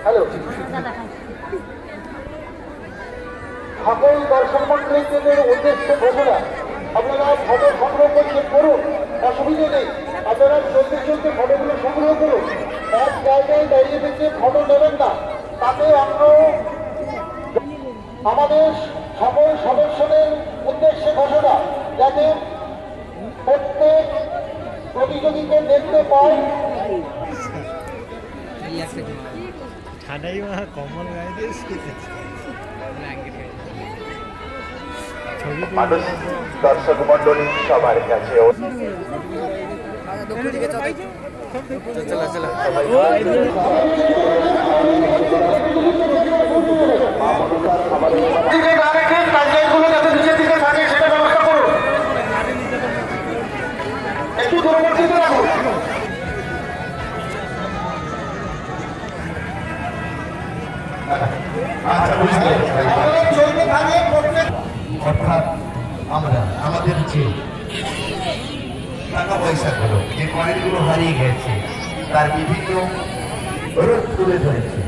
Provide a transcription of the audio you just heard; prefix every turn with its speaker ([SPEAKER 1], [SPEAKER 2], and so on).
[SPEAKER 1] Hello, সকল দর্শক মন্ডলীদের উদ্দেশ্যে ঘোষণা, আপনারা ফটো সংগ্রহ করছেন করুন, অসুবিধা নেই। আপনারা চলতে চলতে ফটোগুলো সংগ্রহ করুন, এক জায়গায় দাঁড়িয়ে থেকে ফটো নেবেন না। তাতে অন্য আমাদের সকল সদস্যদের উদ্দেশ্যে ঘোষণা, যাতে প্রত্যেক প্রতিযোগীকে দেখতে পাই।
[SPEAKER 2] মানুষ দর্শক মন্ডলী সবার কাছে
[SPEAKER 1] একটু দূরবর্তীতে রাখুন।
[SPEAKER 2] অর্থাৎ আমরা আমাদের যে টাকা পয়সাগুলো, যে কয়েনগুলো হারিয়ে গেছে, তার বিভিন্ন রূপ তুলে ধরেছে।